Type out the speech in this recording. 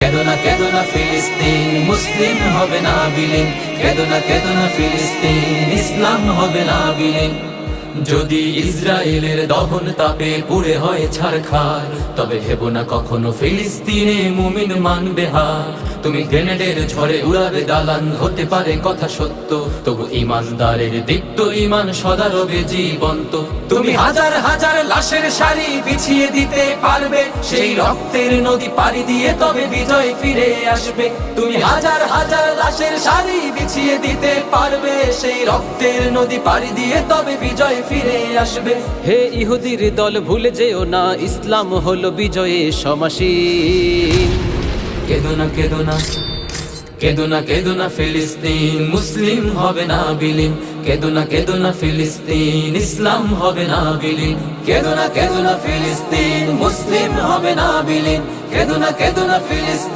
কেঁদো না ফিলিস্তিন, মুসলিম হবে না বিলীন। কেঁদো না ফিলিস্তিন, ইসলাম হবে না বিলীন। যদি ইসরায়েলের দহন তাপে পুড়ে হয় ছারখার, তবে ভেবো না কখনো ফিলিস্তিনে মুমিন মানবে হার। তুমি গ্রেনেডের ঝড়ে উড়াবে দালান, হতে পারে কথা সত্য, তবু ইমানদারের দীপ্ত ইমান সদা রবে জীবন্ত। তুমি হাজার হাজার লাশের সারি বিছিয়ে দিতে পারবে, সেই রক্তের নদী পাড়ি দিয়ে তবে বিজয় ফিরে আসবে। তুমি হাজার হাজার লাশের সারি বিছিয়ে দিতে পারবে, সেই রক্তের নদী পাড়ি দিয়ে তবে বিজয় ফিরে আসবে। হে ইহুদির দল, ভুলে যেও না ইসলাম হলো বিজয়ে সমাসীন। কেঁদো না ফিলিস্তিন, মুসলিম হবে না বিলীন। কেঁদো না ফিলিস্তিন, ইসলাম হবে না বিলীন। কেঁদো না ফিলিস্তিন, মুসলিম হবে না বিলীন। কেঁদো না ফিলিস্তিন।